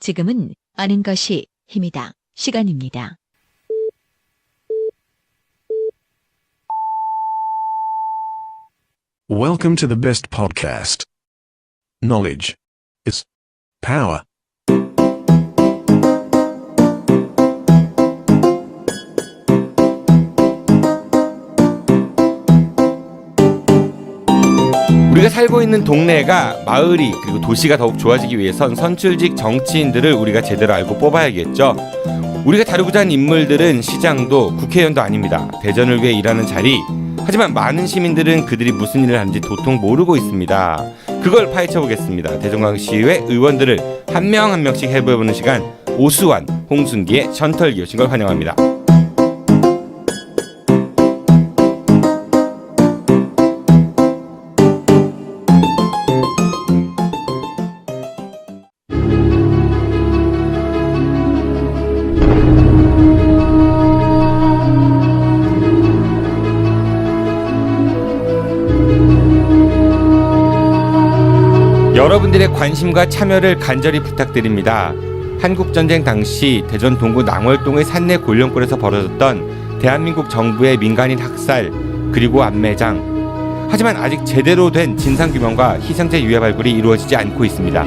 지금은 아는 것이 힘이다. 시간입니다. Welcome to the best podcast. Knowledge is power. 우리가 살고 있는 동네가 마을이 그리고 도시가 더욱 좋아지기 위해선 선출직 정치인들을 우리가 제대로 알고 뽑아야겠죠. 우리가 다루고자 하는 인물들은 시장도 국회의원도 아닙니다. 대전을 위해 일하는 자리. 하지만 많은 시민들은 그들이 무슨 일을 하는지 도통 모르고 있습니다. 그걸 파헤쳐보겠습니다. 대전광역시의회 의원들을 한 명 한 명씩 해보는 시간, 오수환, 홍순기의 전털기 오신 걸 환영합니다. 여러분들의 관심과 참여를 간절히 부탁드립니다. 한국전쟁 당시 대전 동구 낭월동의 산내 골령골에서 벌어졌던 대한민국 정부의 민간인 학살 그리고 안매장. 하지만 아직 제대로 된 진상규명과 희생자 유해 발굴이 이루어지지 않고 있습니다.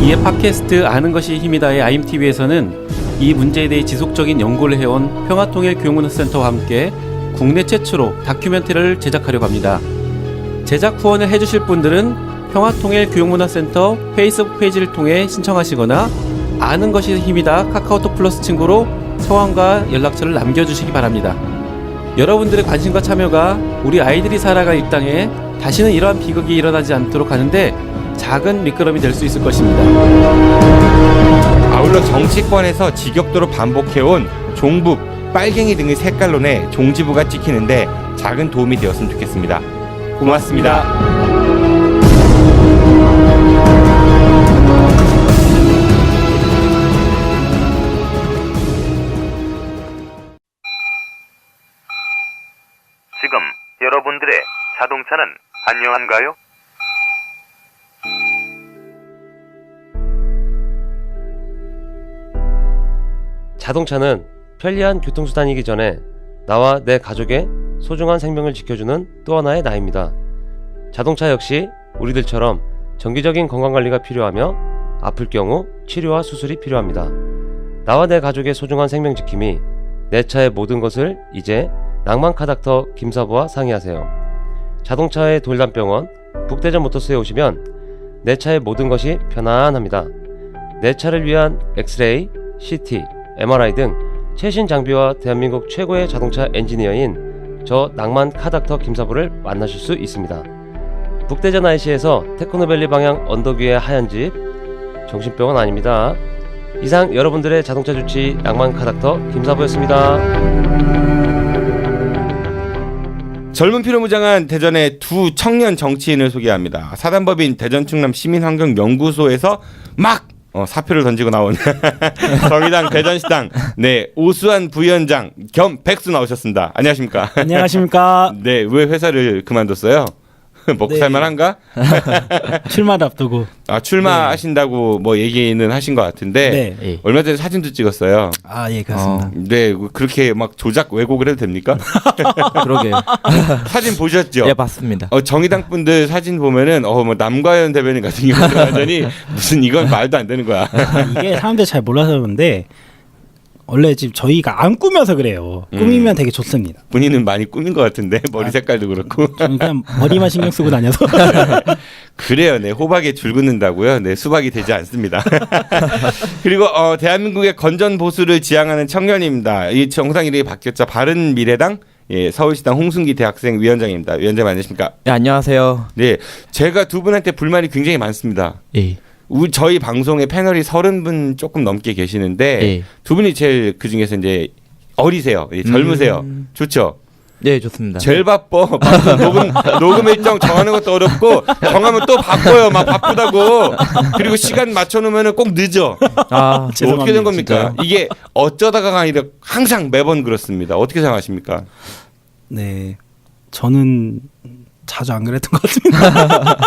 이에 팟캐스트 아는 것이 힘이다의 IMTV에서는 이 문제에 대해 지속적인 연구를 해온 평화통일교육문화센터와 함께 국내 최초로 다큐멘터리를 제작하려고 합니다. 제작 후원을 해주실 분들은 평화통일교육문화센터 페이스북 페이지를 통해 신청하시거나 아는 것이 힘이다 카카오톡 플러스 친구로 성함과 연락처를 남겨주시기 바랍니다. 여러분들의 관심과 참여가 우리 아이들이 살아갈 이 땅에 다시는 이러한 비극이 일어나지 않도록 하는데 작은 미끄럼이 될 수 있을 것입니다. 아울러 정치권에서 직역도로 반복해온 종북, 빨갱이 등의 색깔론에 종지부가 찍히는데 작은 도움이 되었으면 좋겠습니다. 고맙습니다. 지금 여러분들의 자동차는 안녕한가요? 자동차는 편리한 교통수단이기 전에 나와 내 가족의 소중한 생명을 지켜주는 또 하나의 나입니다. 자동차 역시 우리들처럼 정기적인 건강관리가 필요하며 아플 경우 치료와 수술이 필요합니다. 나와 내 가족의 소중한 생명 지킴이 내 차의 모든 것을 이제 낭만카 닥터 김사부와 상의하세요. 자동차의 돌담병원 북대전 모터스에 오시면 내 차의 모든 것이 편안합니다. 내 차를 위한 엑스레이, CT, MRI 등 최신 장비와 대한민국 최고의 자동차 엔지니어인 저 낭만 카닥터 김사부를 만나실 수 있습니다. 북대전 IC에서 테크노밸리 방향 언덕 위의 하얀 집, 정신병원 아닙니다. 이상 여러분들의 자동차 주치 낭만 카닥터 김사부였습니다. 젊은 피로 무장한 대전의 두 청년 정치인을 소개합니다. 사단법인 대전충남 시민환경연구소에서 막 사표를 던지고 나온 정의당 대전시당 오수환 부위원장 겸 백수 나오셨습니다. 안녕하십니까? 안녕하십니까? 네, 왜 회사를 그만뒀어요? 먹고 살만한가? 출마를 앞두고. 출마하신다고 뭐 얘기는 하신 것 같은데 네. 얼마 전에 사진도 찍었어요. 예, 그렇습니다. 네, 그렇게 막 조작 왜곡을 해도 됩니까? 그러게요. 사진 보셨죠? 예, 봤습니다. 정의당 분들 사진 보면은 뭐 남과연 대변인 같은 경우는 완전히 무슨 이건 말도 안 되는 거야. 이게 사람들이 잘 몰라서 그런데 원래 지금 저희가 안 꾸며서 그래요. 꾸미면 되게 좋습니다. 본인은 많이 꾸민 것 같은데 머리 색깔도 그렇고. 저는 그냥 머리만 신경 쓰고 다녀서. 그래요. 네, 호박에 줄 긋는다고요. 네, 수박이 되지 않습니다. 그리고 대한민국의 건전 보수를 지향하는 청년입니다. 이 정당 이름이 바뀌었죠. 바른미래당 서울시당 홍순기 대학생 위원장입니다. 위원장 안녕하십니까? 네, 안녕하세요. 네, 제가 두 분한테 불만이 굉장히 많습니다. 예. 저희 방송에 패널이 30분 조금 넘게 계시는데 예. 두 분이 제일 그 중에서 이제 어리세요. 젊으세요. 좋죠? 네, 좋습니다. 제일 바빠. 녹음 일정 정하는 것도 어렵고 정하면 또 바빠요. 막 바쁘다고. 그리고 시간 맞춰놓으면 꼭 늦어. 어떻게 된 겁니까? 진짜요? 이게 어쩌다가 아니라 항상 매번 그렇습니다. 어떻게 생각하십니까? 네, 저는 자주 안 그랬던 것 같습니다.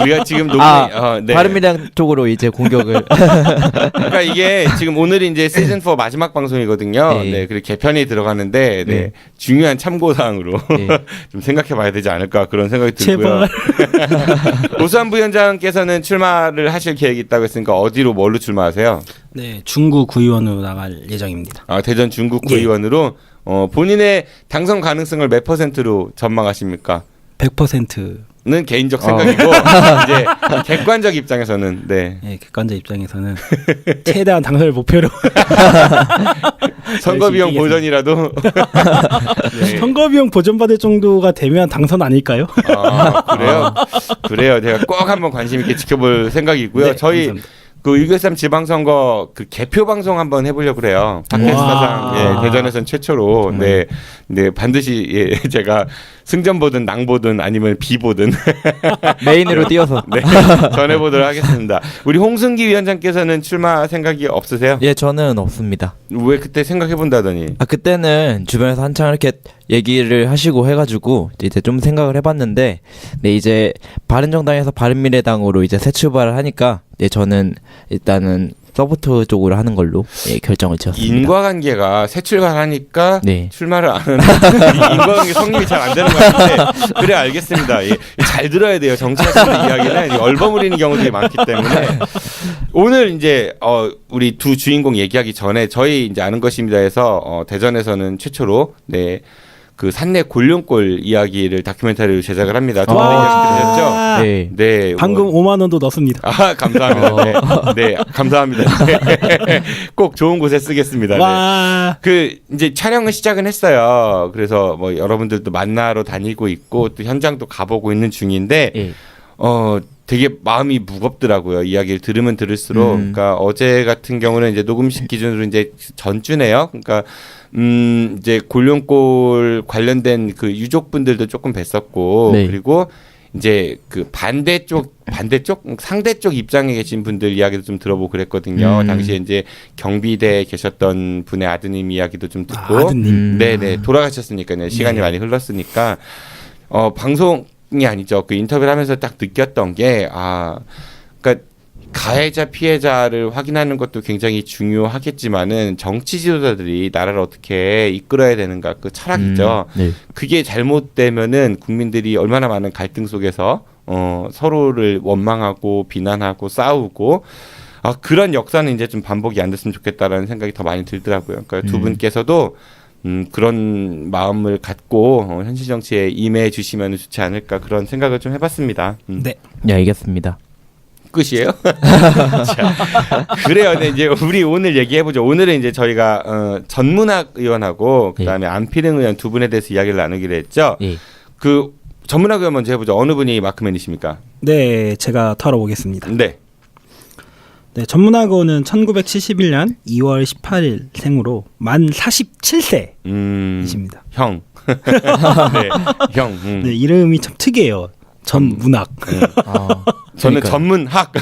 우리가 지금 녹음 네. 바른미래당 쪽으로 이제 공격을. 그러니까 이게 지금 오늘이 이제 시즌 4 마지막 방송이거든요. 네. 네, 그리고 개편이 들어가는데 네. 네. 중요한 참고 사항으로 네. 좀 생각해봐야 되지 않을까 그런 생각이 들고요. 제발. 오수환 부위원장께서는 출마를 하실 계획이 있다고 했으니까 어디로 뭘로 출마하세요? 네, 중구 구의원으로 나갈 예정입니다. 아, 대전 중구 구의원으로 본인의 당선 가능성을 몇 %로 전망하십니까? 100%는 개인적 생각이고 이제 객관적 입장에서는 네. 네, 객관자 입장에서는 최대한 당선을 목표로 선거 비용 보전이라도 네. 선거 비용 보전받을 정도가 되면 당선 아닐까요? 아, 그래요. 제가 꼭 한번 관심 있게 지켜볼 생각이고요. 네, 저희 감사합니다. 그 6.13 지방선거 그 개표 방송 한번 해보려고 그래요. 팟캐스트상 예, 대전에선 최초로 네 반드시 예, 제가 승전 보든 낭 보든 아니면 비 보든 메인으로 띄워서. 네, 전해보도록 하겠습니다. 우리 홍승기 위원장께서는 출마 생각이 없으세요? 예, 저는 없습니다. 왜 그때 생각해본다더니? 아, 그때는 주변에서 한창 이렇게 얘기를 하시고 해가지고 이제 좀 생각을 해봤는데, 네, 이제 바른정당에서 바른미래당으로 이제 새 출발을 하니까, 네, 저는 일단은 서포트 쪽으로 하는 걸로 예, 결정을 지었습니다. 인과관계가 새 출발하니까 네. 출마를 안 하는 인과관계 성립이 잘 안 되는 것 같은데 그래 알겠습니다. 예, 잘 들어야 돼요. 정치하시는 이야기는 얼버무리는 경우들이 많기 때문에 오늘 이제 우리 두 주인공 얘기하기 전에 저희 이제 아는 것입니다에서 대전에서는 최초로 네. 그 산내 골룡골 이야기를 다큐멘터리로 제작을 합니다. 두 분의 이야기 들으셨죠? 네. 네. 방금 5만 원도 넣습니다. 아, 감사합니다. 네, 감사합니다. 네. 꼭 좋은 곳에 쓰겠습니다. 와. 네. 그 이제 촬영을 시작은 했어요. 그래서 뭐 여러분들도 만나러 다니고 있고 또 현장도 가보고 있는 중인데 예. 되게 마음이 무겁더라고요. 이야기를 들으면 들을수록. 그러니까 어제 같은 경우는 이제 녹음식 기준으로 이제 전주네요. 그러니까 이제 골룡골 관련된 그 유족분들도 조금 뵀었고 네. 그리고 이제 그 반대쪽 상대쪽 입장에 계신 분들 이야기도 좀 들어보고 그랬거든요. 당시에 이제 경비대에 계셨던 분의 아드님 이야기도 좀 듣고 아드님. 네네 돌아가셨으니까요. 시간이 네. 많이 흘렀으니까 방송이 아니죠. 그 인터뷰를 하면서 딱 느꼈던 게 그러니까 가해자 피해자를 확인하는 것도 굉장히 중요하겠지만은 정치 지도자들이 나라를 어떻게 이끌어야 되는가 그 철학이죠. 네. 그게 잘못되면은 국민들이 얼마나 많은 갈등 속에서 서로를 원망하고 비난하고 싸우고 그런 역사는 이제 좀 반복이 안 됐으면 좋겠다라는 생각이 더 많이 들더라고요. 그러니까 두 분께서도 그런 마음을 갖고 현실 정치에 임해 주시면 좋지 않을까 그런 생각을 좀 해봤습니다. 네. 네, 알겠습니다. 끝이에요? 자, 그래요. 네, 이제 우리 오늘 얘기해보죠. 오늘은 이제 저희가 전문학 의원하고 그다음에 안필흥 의원 두 분에 대해서 이야기를 나누기로 했죠. 예. 그 전문학 의원 먼저 해보죠. 어느 분이 마크맨이십니까? 네, 제가 털어보겠습니다. 네. 네, 전문학원은 1971년 2월 18일 생으로 만 47세이십니다. 형. 네, 형. 네, 이름이 참 특이해요. 전문학. 저는 그러니까요. 전문학.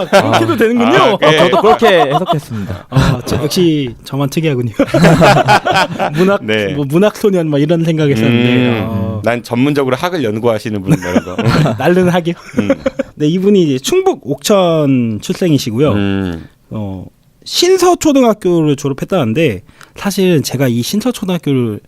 그렇게도 되는군요. 네. 저도 그렇게 해석했습니다. 역시 저만 특이하군요. 문학, 네. 뭐 문학 소년 막 이런 생각했었는데. 난 전문적으로 학을 연구하시는 분이라고. 날른 학이요. 네, 이분이 이제 충북 옥천 출생이시고요. 신서초등학교를 졸업했다는데 사실은 제가 이 신서초등학교를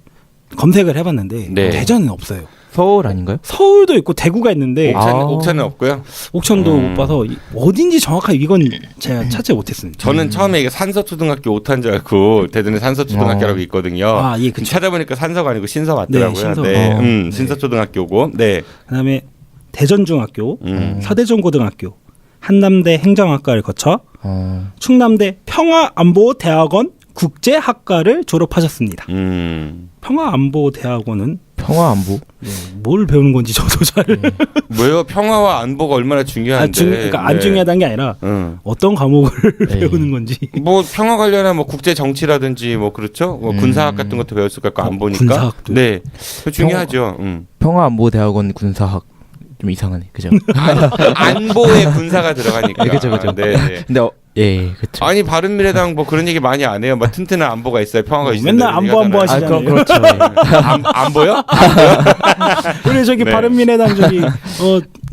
검색을 해봤는데 네. 대전은 없어요. 서울 아닌가요? 서울도 있고 대구가 있는데 옥천은 없고요. 옥천도 못 봐서 어딘지 정확하게 이건 제가 찾지 못했습니다. 저는 처음에 이게 산서초등학교 오탄 줄 알고 대전에 산서초등학교라고 있거든요. 예, 그쵸. 찾아보니까 산서가 아니고 신서 맞더라고요. 네, 신서. 네, 신서초등학교고. 네. 그다음에 대전중학교, 서대전고등학교, 한남대 행정학과를 거쳐 충남대 평화안보대학원 국제학과를 졸업하셨습니다. 평화안보대학원은 평화안보? 뭘 배우는 건지 저도 잘 뭐요? 평화와 안보가 얼마나 중요한데. 그러니까 안 네. 중요하다는 게 아니라 어떤 과목을 배우는 건지. 뭐 평화 관련한 뭐 국제 정치라든지 뭐 그렇죠. 뭐 군사학 같은 것도 배울 수 있고 안보니까. 군사학도. 네, 그거 중요하죠. 평화안보대학원 군사학 좀 이상하네, 그죠? 안보에 군사가 들어가니까. 그죠. 네, 네. 근데 예, 그렇죠. 아니 바른미래당 뭐 그런 얘기 많이 안 해요. 뭐 튼튼한 안보가 있어요. 평화가 있어요. 맨날 안보 하시잖아요. 그렇죠. 안 보여? 우리 저기 네. 바른미래당 저기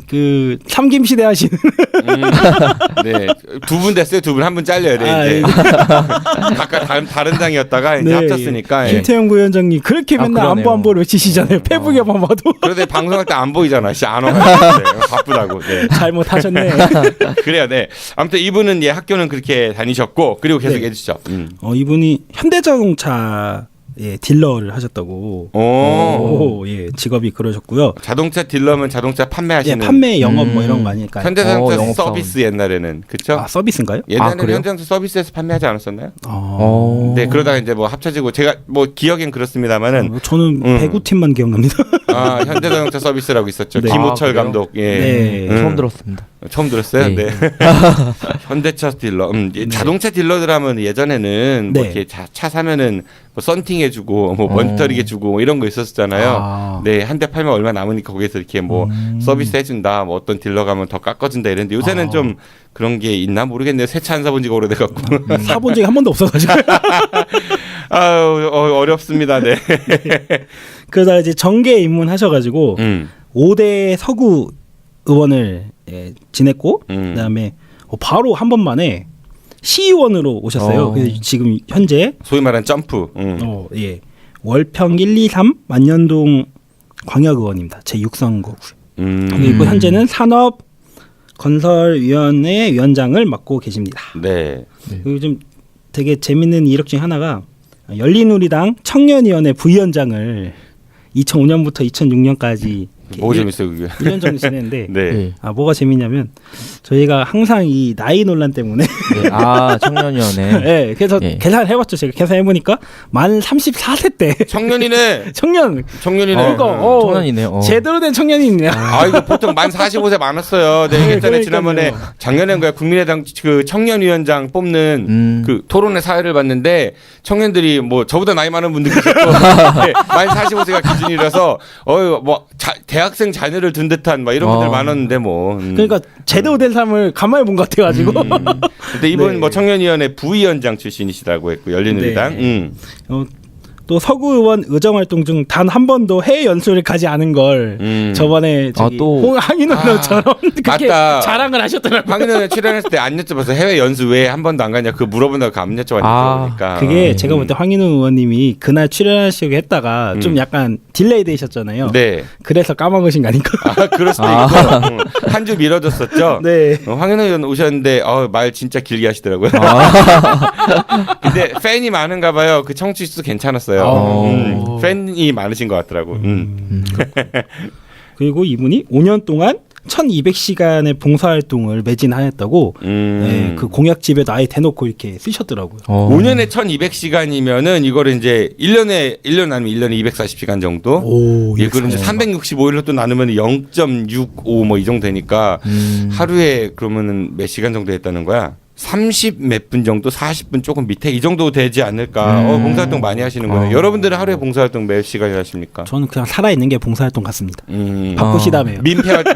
그 삼김시대 하시는 네, 두 분 됐어요. 두 분 한 분 잘려야 돼. 이제 각각 다른 당이었다가 이제 네, 합쳤으니까. 예. 김태형 부위원장님 그렇게 맨날 그러네요. 안보를 외치시잖아요. 페북에만 봐도 그런데 방송할 때 안 보이잖아. 안 와가지고 바쁘다고. 네. 잘못하셨네. 그래요. 네. 아무튼 이분은 예 학교는 그렇게 다니셨고 그리고 계속 네. 해주시죠. 이분이 현대자동차 딜러를 하셨다고. 오. 예, 직업이 그러셨고요. 자동차 딜러면 자동차 예, 판매하시는. 판매 영업 뭐 이런 거 아닐까요? 현대자동차 영업사원. 서비스 옛날에는 그쵸? 아, 서비스인가요? 옛날에는 그래요? 현대자동차 서비스에서 판매하지 않았었나요? 네, 네, 그러다가 이제 뭐 합쳐지고 제가 뭐 기억엔 그렇습니다만은 저는 배구팀만 기억납니다. 현대자동차 서비스라고 있었죠. 네. 김호철 그래요? 감독. 예. 네. 음. 처음 들었습니다. 처음 들었어요. 네. 네. 현대차 딜러. 자동차 딜러들 하면 예전에는 뭐 네. 이렇게 차 사면은 뭐 썬팅 해주고 뭐 먼터링 해주고 뭐 이런 거 있었잖아요. 네, 한 대 팔면 얼마 남으니까 거기서 이렇게 뭐 서비스 해준다. 뭐 어떤 딜러 가면 더 깎아준다 이랬는데 요새는 좀 그런 게 있나 모르겠네요. 새 차 안 사본 지가 오래돼갖고. 사본 적이 한 번도 없어가지고. 아유 어렵습니다. 네. 그러다 이제 정계에 입문하셔가지고 5대 서구 의원을 지냈고 그다음에 바로 한 번 만에 시의원으로 오셨어요. 그래서 지금 현재 소위 말하는 점프. 예, 월평 123 만년동 광역의원입니다. 제6선거구. 그리고 현재는 산업건설위원회 위원장을 맡고 계십니다. 네. 그리고 좀 되게 재밌는 이력 중에 하나가 열린우리당 청년위원회 부위원장을 2005년부터 2006년까지 뭐 재밌어요 그게. 1년 정도 지냈는데 네. 뭐가 재밌냐면 저희가 항상 이 나이 논란 때문에 네. 청년위원회. 네, 그래서 예. 계산을 해봤죠. 제가 계산해보니까 만 34세 때 청년이네. 청년이네. 청년이네요. 제대로 된 청년이네요. 이거 보통 만 45세 많았어요. 네, 예전에 지난번에 작년에 국민의당 그 청년위원장 뽑는 그 토론회 사회를 봤는데 청년들이 뭐 저보다 나이 많은 분들 계셨고 네, 만 45세가 기준이라서 뭐 대학생 자녀를 둔 듯한 막 이런 분들 많았는데 뭐. 그러니까 제대로 된 삶을 가만히 본 것 같아가지고. 근데 이분 네. 뭐 청년위원회 부위원장 출신이시라고 했고 열린우리당. 네. 또 서구 의원 의정 활동 중 단 한 번도 해외 연수를 가지 않은 걸 저번에 저기 또 황인호 의원처럼 그렇게 맞다. 자랑을 하셨더라고요. 황인호 의원 출연했을 때 안 여쭤봐서 해외 연수 왜 한 번도 안 가냐 그거 물어본다고 안 여쭤봤는데 그러니까. 그게 제가 볼 때 황인호 의원님이 그날 출연하시고 했다가 좀 약간 딜레이 되셨잖아요. 네. 그래서 까먹으신 거 아닌가? 그럴 수도 있고 한 주 미뤄졌었죠. 네. 황인호 의원 오셨는데 말 진짜 길게 하시더라고요. 근데 팬이 많은가 봐요. 그 청취 수 괜찮았어요. 팬이 많으신 것 같더라고. 그리고 이분이 5년 동안 1200시간의 봉사활동을 매진하였다고 네, 그 공약집에도 아예 대놓고 이렇게 쓰셨더라고요. 5년에 1200시간이면은 이거를 이제 1년 아니면 1년에 240시간 정도. 예, 그걸 이제 365일로 또 나누면 0.65 뭐 이 정도 되니까 하루에 그러면은 몇 시간 정도 했다는 거야? 30 몇 분 정도, 40분 조금 밑에 이 정도 되지 않을까. 봉사활동 많이 하시는 거예요. 여러분들은 하루에 봉사활동 몇 시간이나 하십니까? 저는 그냥 살아있는 게 봉사활동 같습니다. 바쁘시다며요. 민폐활동.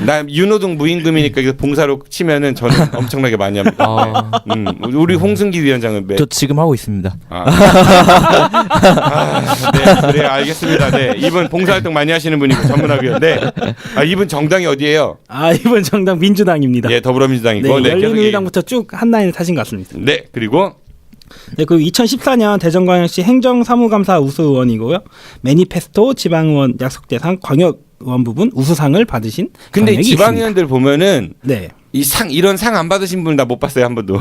나 윤호동 무임금이니까 이거 봉사로 치면은 저는 엄청나게 많이 합니다. 우리 홍승기 위원장은 저 지금 하고 있습니다. 네, 그래 알겠습니다. 네, 이분 봉사활동 많이 하시는 분이고 전문학위원. 네, 이분 정당이 어디예요? 이번 정당 민주당입니다. 예, 더불어민주당이고. 네, 열린우리당부터 쭉 한 라인을 타신 것 같습니다. 네, 그리고 네, 그리고 2014년 대전광역시 행정사무감사 우수의원이고요. 매니페스토 지방의원 약속대상 광역의원 부분 우수상을 받으신. 근데 지방의원들 보면은 네. 이런 상 안 받으신 분 나 못 봤어요 한 번도.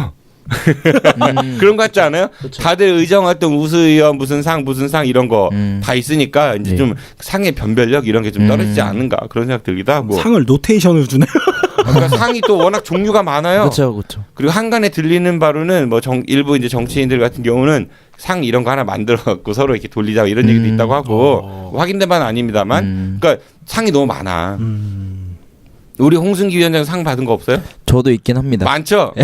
그런 거 같지 않아요? 그쵸. 다들 의정활동 우수의원 무슨 상 이런 거 다 있으니까 이제 좀 상의 변별력 이런 게 좀 떨어지지 않는가 그런 생각 들기도 하고. 상을 노테이션으로 주네요. 그러니까 상이 또 워낙 종류가 많아요. 그렇죠. 그리고 한간에 들리는 바로는 뭐 일부 이제 정치인들 같은 경우는 상 이런 거 하나 만들어 갖고 서로 이렇게 돌리자 이런 얘기도 있다고 하고 확인된 바는 아닙니다만. 그러니까 상이 너무 많아. 우리 홍승기 위원장 상 받은 거 없어요? 저도 있긴 합니다. 많죠?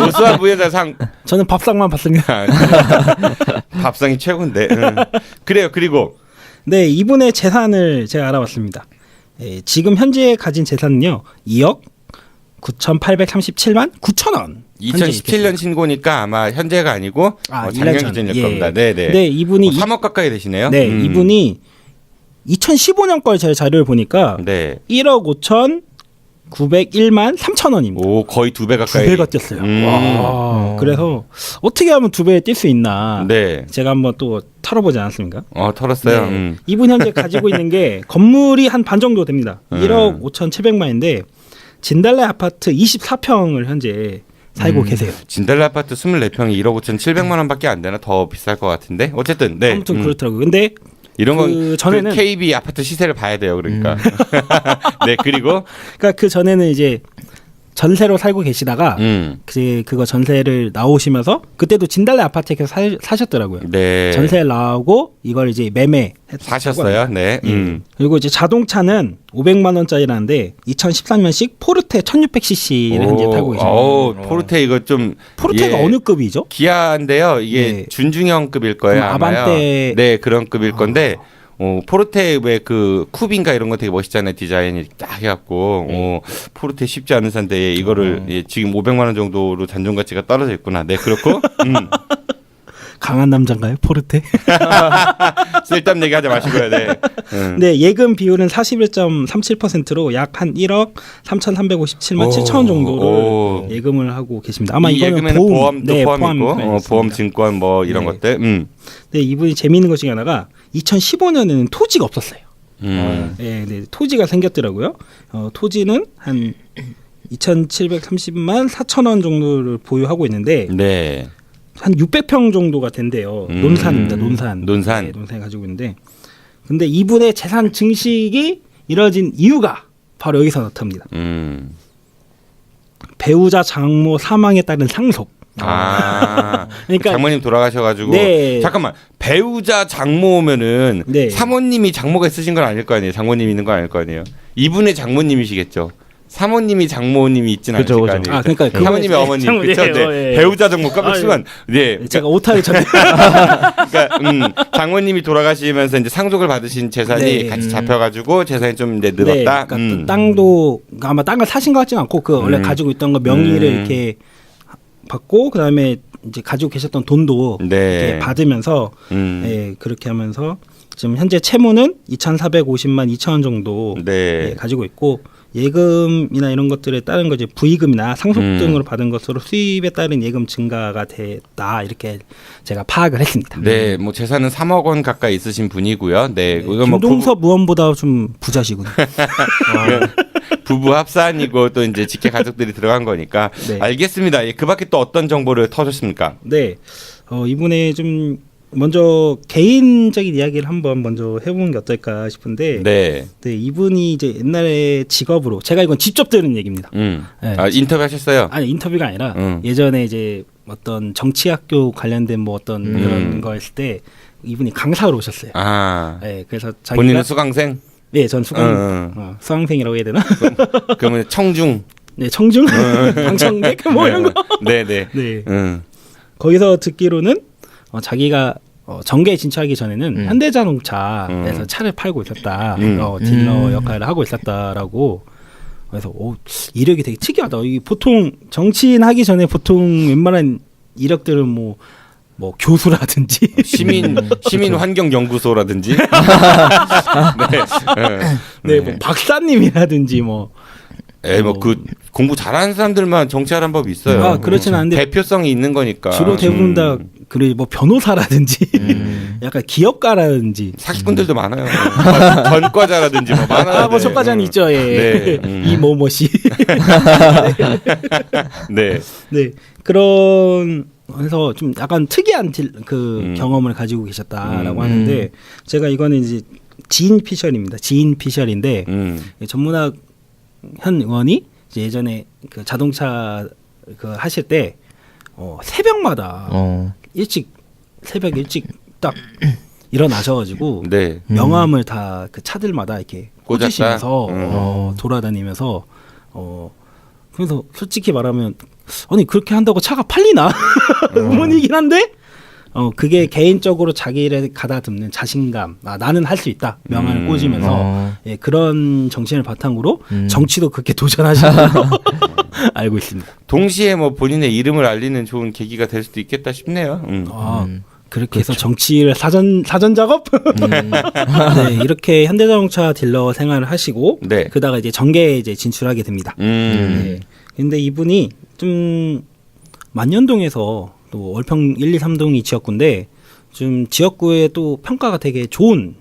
우수한 부위원장 상. 저는 밥상만 받습니다. 밥상이 최고인데. 그래요. 그리고 네, 이분의 재산을 제가 알아봤습니다. 네, 지금 현재 가진 재산은요 2억 9,837만 9천 원. 2017년 신고니까 아마 현재가 아니고 작년 기준일 겁니다. 네네. 네, 이분이 3억 가까이 되시네요. 네, 이분이 2015년 걸 제 자료를 보니까 네. 1억 5,901만 3천 원입니다. 오, 거의 2배 가까이. 2배가 뛰었어요. 와. 그래서 어떻게 하면 2배에 뛸 수 있나? 네. 제가 한번 또 털어보지 않았습니까? 털었어요. 네. 이분 현재 가지고 있는 게 건물이 한 반 정도 됩니다. 1억 5,700만인데 진달래 아파트 24평을 현재 살고 계세요. 진달래 아파트 24평이 1억 5,700만 원밖에 안 되나? 더 비쌀 것 같은데. 어쨌든 네. 아무튼 그렇더라고요. 근데 이런 건 그 전에는 그 KB 아파트 시세를 봐야 돼요. 그러니까. 네, 그리고 그러니까 그 전에는 이제 전세로 살고 계시다가 그거 전세를 나오시면서 그때도 진달래 아파트에 계속 사셨더라고요. 네. 전세 나오고 이걸 이제 매매 사셨어요. 네. 그리고 이제 자동차는 500만 원짜리라는데 2013년식 포르테 1600cc를 현재 타고 계십니다. 포르테 이거 좀 포르테가 어느 급이죠? 기아인데요. 이게 네. 준중형급일 거예요. 그럼 아마요. 아반떼 네, 그런 급일 건데. 포르테 왜 그 쿱인가 이런 거 되게 멋있잖아요. 디자인이 딱 해갖고 포르테 쉽지 않은 산데 이거를 지금 500만 원 정도로 잔존 가치가 떨어져 있구나. 네, 그렇고 강한 남자인가요, 포르테? 쓸데없는 얘기하지 마시고요. 네. 네, 예금 비율은 41.37%로 약 한 1억 3,357만 7천 원 정도를 예금을 하고 계십니다. 아마 이 이거는 예금에는 보험도 네, 포함이고 보험, 증권 뭐 이런 것들. 네, 이분이 재미있는 것 중에 하나가 2015년에는 토지가 없었어요. 네, 토지가 생겼더라고요. 토지는 한 2,730만 4천 원 정도를 보유하고 있는데 네. 한 600평 정도가 된대요. 논산입니다. 논산. 논산. 네, 논산에 가지고 있는데 근데 이분의 재산 증식이 이뤄진 이유가 바로 여기서 나타납니다. 배우자 장모 사망에 따른 상속. 그러니까 장모님 돌아가셔가지고 네. 잠깐만 배우자 장모면은 네. 사모님이 장모가 있으신 건 아닐 거 아니에요. 장모님이 있는 건 아닐 거 아니에요. 이분의 장모님이시겠죠. 사모님이 장모님이 있진 않을 거 아니에요. 그러니까 사모님의 어머님 그렇죠. 네. 배우자 장모 깜빡 순간 네. 제가 오타를 쳤네. 그러니까 장모님이 돌아가시면서 이제 상속을 받으신 재산이 같이 잡혀가지고 재산이 좀 이제 늘었다. 그러니까 땅도 아마 땅을 사신 것 같지는 않고 그 원래 가지고 있던 거 명의를 이렇게 받고 그다음에 이제 가지고 계셨던 돈도 이렇게 받으면서 그렇게 하면서 지금 현재 채무는 2,450만 2천 원 정도 가지고 있고 예금이나 이런 것들에 따른 거 이제 부의금이나 상속 등으로 받은 것으로 수입에 따른 예금 증가가 됐다 이렇게 제가 파악을 했습니다. 네, 뭐 재산은 3억 원 가까이 있으신 분이고요. 네, 김동섭 의원보다 좀 부자시군요. 부부 합산이고 또 이제 직계 가족들이 들어간 거니까 알겠습니다. 그 밖에 또 어떤 정보를 터졌습니까? 네, 이분의 좀 먼저 개인적인 이야기를 한번 먼저 해보는 게 어떨까 싶은데, 네, 이분이 이제 옛날에 직업으로 제가 이건 직접 들은 얘기입니다. 네, 인터뷰하셨어요? 아니 인터뷰가 아니라 예전에 이제 어떤 정치학교 관련된 뭐 어떤 그런 거 했을 때 이분이 강사로 오셨어요. 네, 그래서 자기가 본인은 수강생? 네, 전 수강생이라고 해야 되나? 그러면 청중? 네, 청중, 방청객 뭐 이런 거. 네네. 거기서 듣기로는 자기가 정계에 진출하기 전에는 현대자동차에서 차를 팔고 있었다. 딜러 역할을 하고 있었다라고. 그래서 이력이 되게 특이하다. 이 보통 정치인 하기 전에 보통 웬만한 이력들은 뭐 교수라든지 시민 환경 연구소라든지 뭐 박사님이라든지 그 공부 잘하는 사람들만 정치하는 법이 있어요. 그렇진 않은데 대표성이 있는 거니까. 주로 대부분 다 그래 뭐 변호사라든지 약간 기업가라든지 사기꾼들도 많아요. 전과자라든지 뭐 많아요. 뭐 전과자는 있죠. 예. 이모모 씨. 네. 네. 그런 그래서 좀 약간 특이한 경험을 가지고 계셨다라고 하는데 제가 이거는 이제 지인 피셜입니다. 지인 피셜인데 전문학 현 의원이 이제 예전에 그 자동차 그 하실 때 새벽마다 새벽 일찍 딱 일어나셔가지고 명함을 다 그 차들마다 이렇게 꽂으시면서 돌아다니면서 그래서 솔직히 말하면 아니 그렇게 한다고 차가 팔리나 의문이긴 한데 그게 개인적으로 자기를 가다듬는 자신감, 나는 할 수 있다 명언을 꽂으면서 예, 그런 정신을 바탕으로 정치도 그렇게 도전하시는 걸로 알고 있습니다. 동시에 뭐 본인의 이름을 알리는 좋은 계기가 될 수도 있겠다 싶네요. 그렇게 해서 정치를 사전 작업 네, 이렇게 현대자동차 딜러 생활을 하시고 네. 그다가 이제 정계에 이제 진출하게 됩니다. 네. 근데 이분이 좀 만년동에서 또 월평 1, 2, 3동이 지역구인데 좀 지역구에 또 평가가 되게 좋은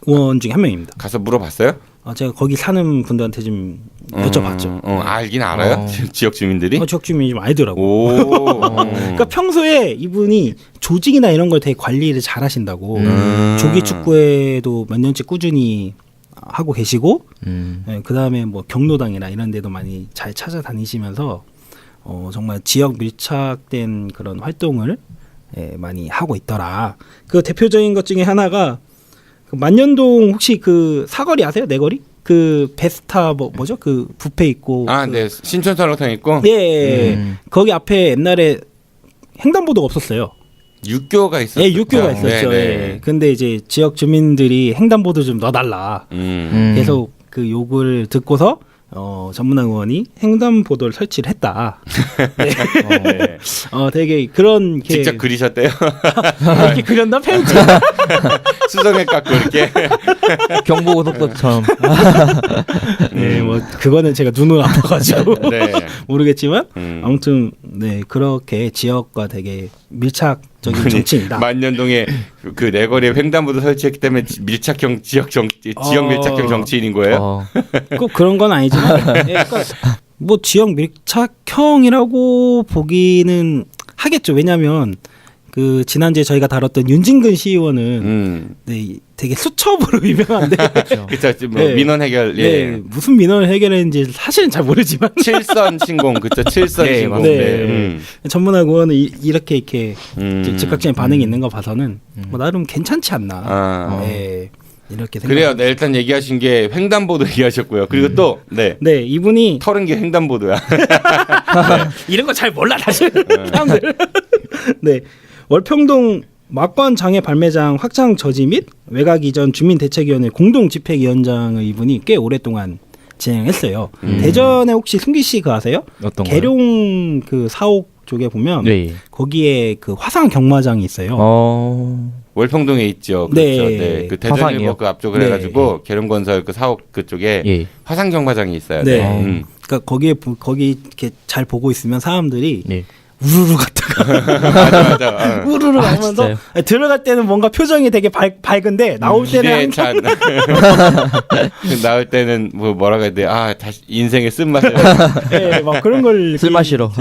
의원 중에 한 명입니다. 가서 물어봤어요? 제가 거기 사는 분들한테 좀 여쭤봤죠. 알긴 알아요? 지역 주민들이? 지역 주민이 좀 알더라고. 그러니까 평소에 이분이 조직이나 이런 걸 되게 관리를 잘 하신다고. 조기 축구에도 몇 년째 꾸준히 하고 계시고, 네, 그 다음에 뭐 경로당이나 이런 데도 많이 잘 찾아다니시면서, 정말 지역 밀착된 그런 활동을 많이 하고 있더라. 그 대표적인 것 중에 하나가, 그 만년동 혹시 그 사거리 아세요? 내거리? 그 베스타 뭐죠? 그 뷔페 있고. 네. 신촌 설렁탕 있고. 예. 거기 앞에 옛날에 횡단보도가 없었어요. 육교가 있었죠. 예, 육교가 있었죠. 예. 근데 이제 지역 주민들이 횡단보도 좀 넣어달라. 계속 그 욕을 듣고서 전문화 의원이 횡단보도를 설치를 했다. 네. 되게 그런 직접 그리셨대요? 이렇게 그렸나 페인트? 수정해 깎고 이렇게 경부고속도처럼. 네, 뭐 그거는 제가 눈을 안 봐가지고 네. 모르겠지만 아무튼 네 그렇게 지역과 되게 밀착적인 정치인이다. 만년동에 그 내거리에 횡단보도 설치했기 때문에 밀착형 지역 밀착형 정치인인 거예요? 꼭 그런 건 아니지만 그러니까 뭐 지역 밀착형이라고 보기는 하겠죠. 왜냐하면 그 지난주에 저희가 다뤘던 윤진근 시의원은 네, 되게 수첩으로 유명한데 그렇죠. 뭐 네. 민원 해결 네, 무슨 민원을 해결했는지 사실은 잘 모르지만 7선 신공 그렇죠. 7선 네, 신공. 네. 전문화 의원은 이렇게 즉각적인 반응이 있는 거 봐서는 뭐 나름 괜찮지 않나. 네. 이렇게 그래요. 네, 일단 얘기하신 게 횡단보도 얘기하셨고요. 그리고 또 네 이분이 털은 게 횡단보도야. 이런 거 잘 몰라 사실 사람들. 네 월평동 막관 장애 발매장 확장 저지 및 외곽 이전 주민대책위원회 공동 집행위원장을 이분이 꽤 오랫동안 진행했어요. 대전에 혹시 승기 씨 그 아세요? 어떤 계룡 그 사옥 쪽에 보면 네. 거기에 그 화상 경마장이 있어요. 월평동에 있죠. 그렇죠. 네. 네. 그 대전일보 그 앞쪽을 해가지고 계룡건설 그 사옥 그쪽에 화상 경마장이 있어요. 네. 그러니까 거기 이렇게 잘 보고 있으면 사람들이 네. 우르르 갔다가 맞아. 우르르 가면서 들어갈 때는 뭔가 표정이 되게 밝은데 나올 때는 항상 나올 때는 뭐라고 해야 돼? 다시 인생의 쓴맛을 네, 막 그런 걸 쓸맛이로.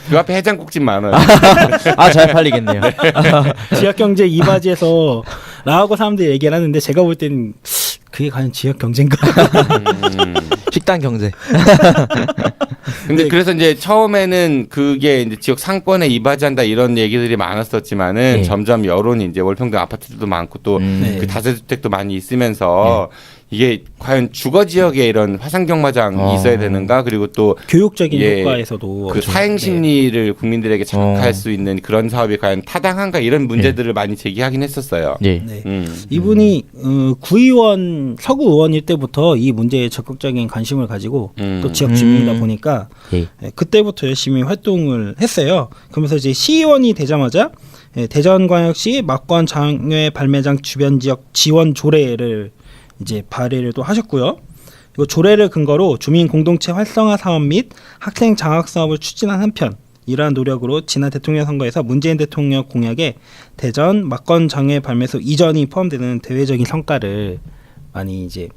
그 앞에 해장국집 많아요. 잘 팔리겠네요. 지역경제 이바지에서 나하고 사람들이 얘기를 하는데 제가 볼 때는 그게 과연 지역경제인가? 식당 경제. 근데 네. 그래서 이제 처음에는 그게 이제 지역 상권에 이바지한다 이런 얘기들이 많았었지만은 점점 여론이 이제 월평동 아파트들도 많고 또 그 다세주택도 많이 있으면서 이게 과연 주거 지역에 이런 화상 경마장이 있어야 되는가 그리고 또 교육적인 효과에서도 그 사행 심리를 국민들에게 자극할 수 있는 그런 사업이 과연 타당한가 이런 문제들을 많이 제기하긴 했었어요. 이분이 구의원 서구 의원일 때부터 이 문제에 적극적인 관심을 가지고 또 지역 주민이다 보니까 그때부터 열심히 활동을 했어요. 그러면서 이제 시의원이 되자마자 대전광역시 막관 장외 발매장 주변 지역 지원 조례를 이제 발의를 또 하셨고요. 이 조례를 근거로 주민 공동체 활성화 사업 및 학생 장학 사업을 추진한 한편 이러한 노력으로 지난 대통령 선거에서 문재인 대통령 공약에 대전 막건 장애 발매소 이전이 포함되는 대외적인 성과를 많이 이제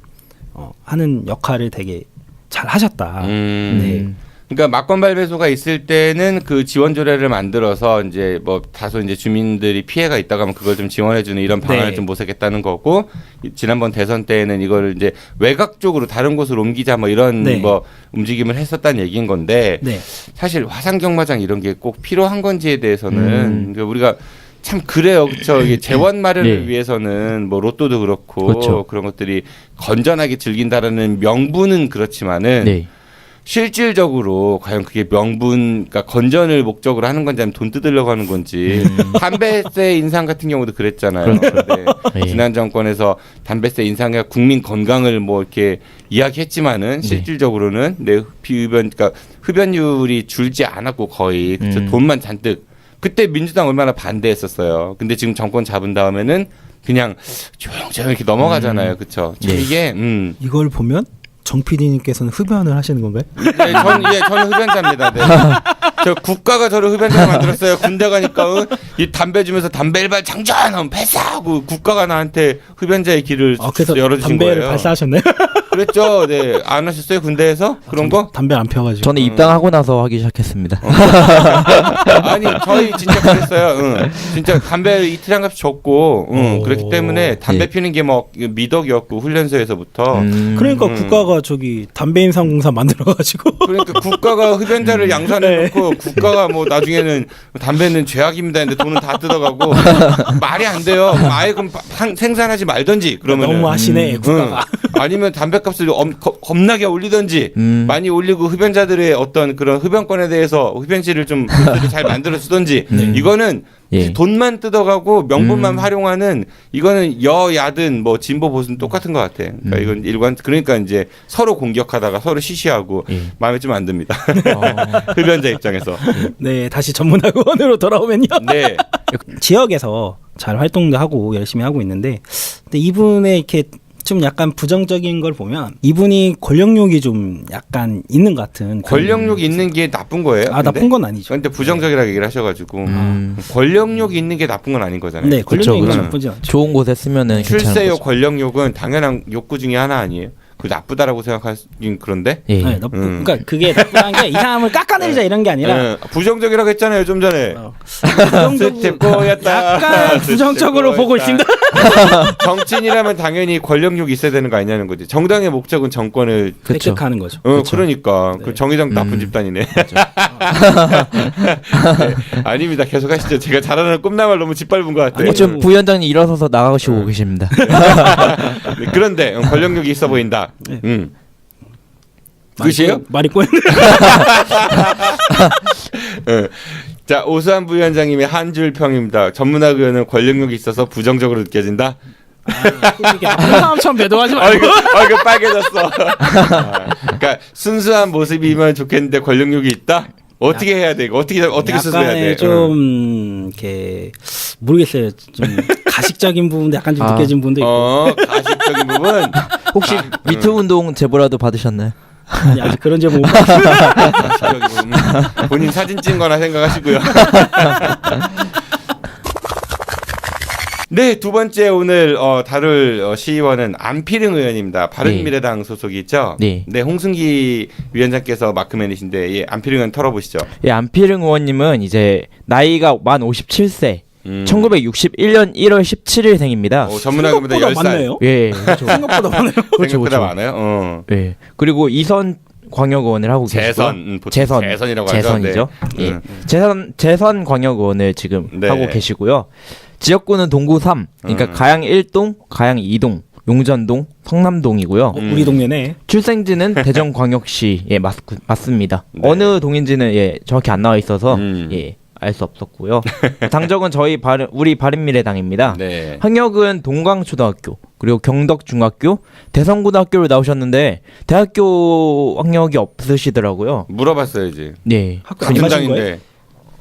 하는 역할을 되게 잘 하셨다. 네. 그러니까 막권 발매소가 있을 때는 그 지원 조례를 만들어서 이제 뭐 다소 이제 주민들이 피해가 있다가 하면 그걸 좀 지원해주는 이런 방안을 좀 모색했다는 거고 지난번 대선 때에는 이걸 이제 외곽 쪽으로 다른 곳으로 옮기자 뭐 이런 뭐 움직임을 했었다는 얘기인 건데 사실 화상 경마장 이런 게 꼭 필요한 건지에 대해서는 그러니까 우리가 참 그래요, 그렇죠. 이게 재원 마련을 위해서는 뭐 로또도 그렇고 그런 것들이 건전하게 즐긴다라는 명분은 그렇지만은. 실질적으로 과연 그게 명분, 그러니까 건전을 목적으로 하는 건지 아니면 돈 뜯으려고 하는 건지. 담배세 인상 같은 경우도 그랬잖아요. 네. 지난 정권에서 담배세 인상에 국민 건강을 뭐 이렇게 이야기했지만은 실질적으로는 그러니까 흡연율이 줄지 않았고 거의 돈만 잔뜩. 그때 민주당 얼마나 반대했었어요. 근데 지금 정권 잡은 다음에는 그냥 조용조용 이렇게 넘어가잖아요. 그렇죠? 이게 이걸 보면 정 PD님께서는 흡연을 하시는 건가요? 네, 저는 흡연자입니다. 네. 저 국가가 저를 흡연자로 만들었어요. 군대 가니까 이 담배 주면서 담배 일발 장전하면 패사하고 국가가 나한테 흡연자의 길을 열어주신 담배를 거예요. 발사하셨나요? 그랬죠. 네. 안 하셨어요? 군대에서? 그런 거? 담배 안 펴가지고. 저는 입당하고 나서 하기 시작했습니다. 아니 저희 진짜 그랬어요. 진짜 담배 이틀 한 값이 적고 그렇기 때문에 담배 피는 게 뭐 미덕이었고 훈련소에서부터 그러니까 국가가 저기 담배 인상공사 만들어가지고 그러니까 국가가 흡연자를 양산해놓고 국가가 뭐 나중에는 담배는 죄악입니다 했는데 돈은 다 뜯어가고 말이 안 돼요. 아예 그럼 생산하지 말던지 그러면 너무 하시네 국가가. 아니면 담배값을 겁나게 올리던지 많이 올리고 흡연자들의 어떤 그런 흡연권에 대해서 흡연실을 좀 잘 만들어주던지 이거는 돈만 뜯어가고 명분만 활용하는 이거는 여야든 뭐 진보 보수는 똑같은 것 같아. 그러니까 이건 일관 그러니까 이제 서로 공격하다가 서로 시시하고 마음에 좀 안 듭니다. 흡연자 입장에서. 네, 다시 전문학원으로 돌아오면요. 네. 지역에서 잘 활동도 하고 열심히 하고 있는데, 근데 이분의 이렇게 좀 약간 부정적인 걸 보면 이분이 권력욕이 좀 약간 있는 것 같은. 권력욕이 있는 게 나쁜 거예요? 아, 나쁜 건 아니죠. 근데 부정적이라고 얘기를 하셔가지고 권력욕이 있는 게 나쁜 건 아닌 거잖아요. 네, 권력욕이 나쁘지 않죠. 좋은 곳에 쓰면은 출세욕, 권력욕은 당연한 욕구 중에 하나 아니에요? 그 나쁘다라고 생각하긴 그런데. 네, 그러니까 그게 나쁘다는 게 이 사람을 깎아내리자 이런 게 아니라 부정적이라고 했잖아요 좀 전에. 약간 부정적으로 보고 있습니다. 정치인이라면 당연히 권력욕이 있어야 되는 거 아니냐는 거지. 정당의 목적은 정권을 획득하는 거죠. 그러니까 네. 그 정의당 나쁜 집단이네. 네. 아닙니다. 계속 하시죠. 제가 잘하는 꿈나발 너무 짓밟은 것 같아요. 지금 부위원장님 일어서서 나가시고 계십니다. 네, 그런데 권력욕이 있어 보인다. 끝이에요? 말이 꼬였네. 자, 오수환 부위원장님의 한 줄 평입니다. 전문학 의원은 권력욕이 있어서 부정적으로 느껴진다. 나쁜 사람처럼 매도하지 말고. 얼굴 빨개졌어. 그러니까 순수한 모습이면 좋겠는데 권력욕이 있다? 어떻게 해야 돼? 어떻게 수습해야 돼? 좀 이렇게 모르겠어요. 좀 가식적인 부분도 약간 좀 느껴진 부분도 있고. 가식적인 부분. 혹시 미투 운동 제보라도 받으셨나요? 아니, 아직 그런 제보 못 받았어요. 가식적인 부분. 본인 사진 찍은 거나 생각하시고요. 네, 두 번째 오늘 다룰 시의원은 안필흥 의원입니다. 바른미래당 소속이죠. 네. 네, 홍승기 위원장께서 마크맨이신데 예, 안필흥 의원 털어보시죠. 예, 안필흥 의원님은 이제 나이가 만 57세. 1961년 1월 17일생입니다. 전문학보다 10살. 많네요. 예, 그렇죠. 생각보다 많아요. 생각보다 많아요. 예. 그리고 이선 광역의원을 하고 계시고 재선이라고 하죠. 재선이죠. 네. 예. 재선 광역의원을 지금 네. 하고 계시고요. 지역구는 동구 3, 그러니까 가양 1동, 가양 2동, 용전동, 성남동이고요. 우리 동네네. 출생지는 대전광역시에 맞습니다. 네. 어느 동인지는 예, 정확히 안 나와 있어서 예, 알 수 없었고요. 당적은 우리 바른미래당입니다. 네. 학력은 동광초등학교, 그리고 경덕중학교, 대성고등학교를 나오셨는데 대학교 학력이 없으시더라고요. 물어봤어야지. 네. 학교 안 가신 거예요?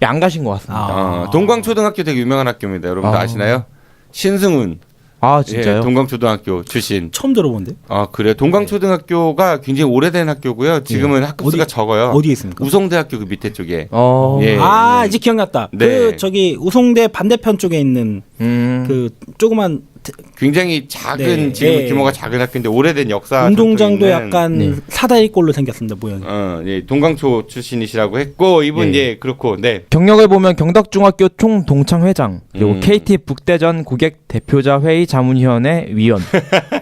안 가신 것 같습니다. 동광초등학교 되게 유명한 학교입니다. 여러분들 아시나요? 신승훈. 아 진짜요? 예, 동광초등학교 출신. 처음 들어본데. 아 그래요? 동광초등학교가 굉장히 오래된 학교고요. 지금은 학급수가 적어요. 어디에 있습니까? 우송대학교 그 밑에 쪽에. 예. 아 이제 기억났다. 네. 그 저기 우송대 반대편 쪽에 있는 그 조그만 굉장히 작은 네. 지금 네. 규모가 작은 학교인데 오래된 역사. 운동장도 있는, 약간 사다리꼴로 생겼습니다 모양이. 예, 동광초 출신이시라고 했고 이분 예. 그렇고 네. 경력을 보면 경덕중학교 총동창회장, 그리고 KT 북대전 고객 대표자 회의 자문위원회 위원,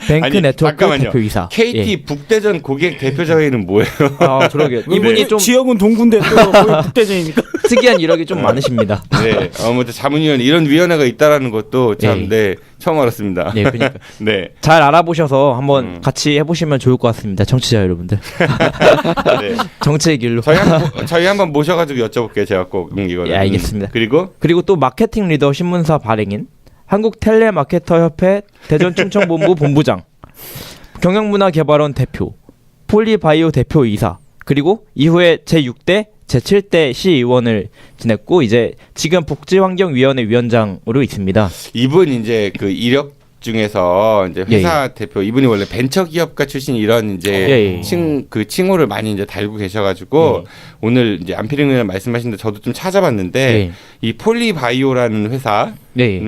뱅크 아니, 네트워크 잠깐만요. 대표이사. KT 예. 북대전 고객 대표자 회의는 뭐예요? 아 그러게. 이분이 좀 지역은 동구인데 또 거기 북대전이니까. 특이한 이력이 좀 많으십니다. 네, 뭐 자문위원 이런 위원회가 있다라는 것도 참 네, 처음 알았습니다. 네, 그러니까 네, 잘 알아보셔서 한번 같이 해보시면 좋을 것 같습니다, 청취자 여러분들. 네. 정치의 길로. 저희 한번 모셔가지고 여쭤볼게요. 제가 꼭 이거는. 예, 알겠습니다. 그리고 또 마케팅 리더 신문사 발행인 한국 텔레마케터 협회 대전 충청본부 본부장, 경영문화개발원 대표, 폴리바이오 대표이사, 그리고 이후에 제6대 제7대 시의원을 지냈고 이제 지금 복지환경위원회 위원장으로 있습니다. 이분 이제 그 이력 중에서 이제 회사 대표 이분이 원래 벤처기업가 출신 이런 이제 칭호를 많이 이제 달고 계셔가지고 오늘 이제 안필흥 말씀하신데 저도 좀 찾아봤는데 이 폴리바이오라는 회사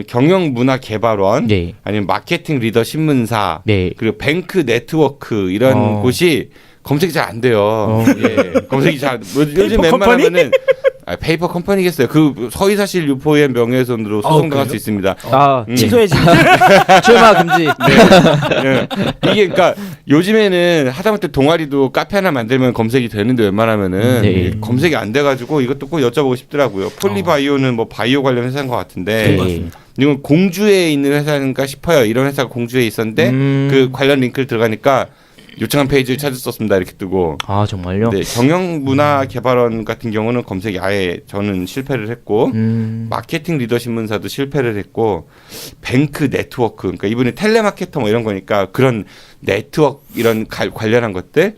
경영문화개발원 아니면 마케팅 리더 신문사 그리고 뱅크 네트워크 이런 곳이 검색이 잘 안 돼요. 검색이 잘 요즘 웬만하면은 페이퍼 컴퍼니겠어요. 그 서희사실 유포의 명예훼손으로 소송당할 수 있습니다. 취소해지. 출마 금지. 네. 이게 그러니까 요즘에는 하다못해 동아리도 카페 하나 만들면 검색이 되는데 웬만하면은 검색이 안 돼가지고 이것도 꼭 여쭤보고 싶더라고요. 폴리바이오는 뭐 바이오 관련 회사인 것 같은데 이건 공주에 있는 회사인가 싶어요. 이런 회사가 공주에 있었는데 그 관련 링크를 들어가니까 요청한 페이지를 찾을 수 없습니다 이렇게 뜨고. 아 정말요? 네, 경영문화개발원 같은 경우는 검색이 아예 저는 실패를 했고 마케팅 리더 신문사도 실패를 했고 뱅크 네트워크 그러니까 이분이 텔레마케터 뭐 이런 거니까 그런 네트워크 이런 관련한 것들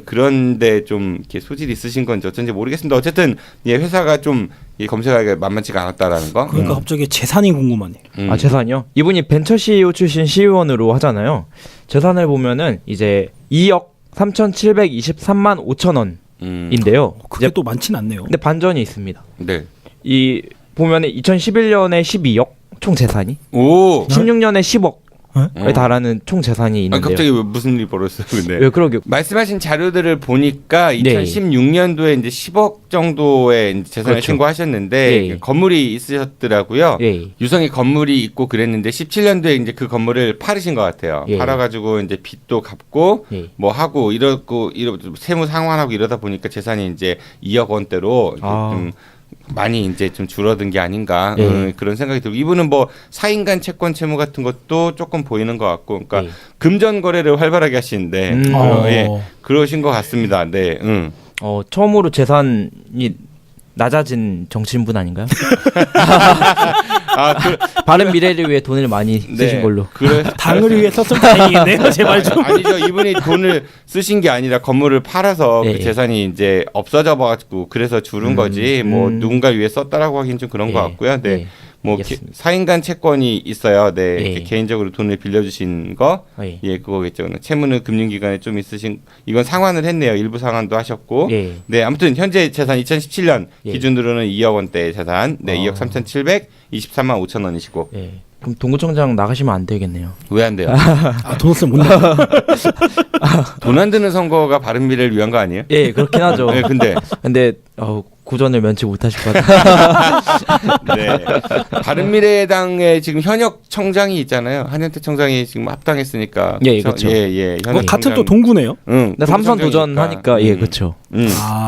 그런데 좀 이렇게 소질이 있으신 건지 어쩐지 모르겠습니다. 어쨌든 예, 회사가 좀 검색하기가 만만치가 않았다라는 거. 그러니까 갑자기 재산이 궁금하네요. 아 재산이요? 이분이 벤처 CEO 출신 시의원으로 하잖아요. 재산을 보면은 이제 2억 3,723만 5천 원인데요. 그게 또 많진 않네요. 근데 반전이 있습니다. 네. 이 보면은 2011년에 12억 총 재산이, 오. 16년에 10억에 달하는 총 재산이 있는데요. 갑자기 왜 무슨 일이 벌어졌어요? 근데 왜 그러게? 말씀하신 자료들을 보니까 2016년도에 이제 10억 정도의 이제 재산을 신고하셨는데 건물이 있으셨더라고요. 유성에 건물이 있고 그랬는데 17년도에 이제 그 건물을 팔으신 것 같아요. 팔아가지고 이제 빚도 갚고 뭐 하고 이러고 세무 상환하고 이러다 보니까 재산이 이제 2억 원대로 좀 많이 이제 좀 줄어든 게 아닌가 그런 생각이 들고 이분은 뭐 사인간 채권 채무 같은 것도 조금 보이는 것 같고 그러니까 금전 거래를 활발하게 하시는데 그러신 것 같습니다. 네. 처음으로 재산이 낮아진 정치인분 아닌가요? 바른 미래를 위해 돈을 많이 쓰신 걸로. 당을 위해 썼으면 다행이겠네요. 제발 좀. 아니죠. 이분이 돈을 쓰신 게 아니라 건물을 팔아서 그 재산이 이제 없어져 가지고 그래서 줄은 거지. 뭐 누군가를 위해 썼다라고 하긴 좀 그런 것 같고요. 네. 뭐 사인간 채권이 있어요. 네. 개인적으로 돈을 빌려주신 거, 그거겠죠. 채무는 금융기관에 좀 있으신. 이건 상환을 했네요. 일부 상환도 하셨고, 네. 아무튼 현재 재산 2017년 기준으로는 2억 원대 재산, 네, 2억 3,723만 5천 원이시고. 그럼 동구청장 나가시면 안 되겠네요. 왜 안 돼요? 돈 없으면 못 나가. 돈 안 드는 선거가 바른 미래를 위한 거 아니에요? 예, 그렇긴 하죠. 네, 근데 고전을 면치 못하실 것 같아요. 네. 바른미래당의 지금 현역 청장이 있잖아요. 한현태 청장이 지금 합당했으니까. 그렇죠. 현역 같은 또 동구네요. 근데 삼선 도전하니까 그렇죠.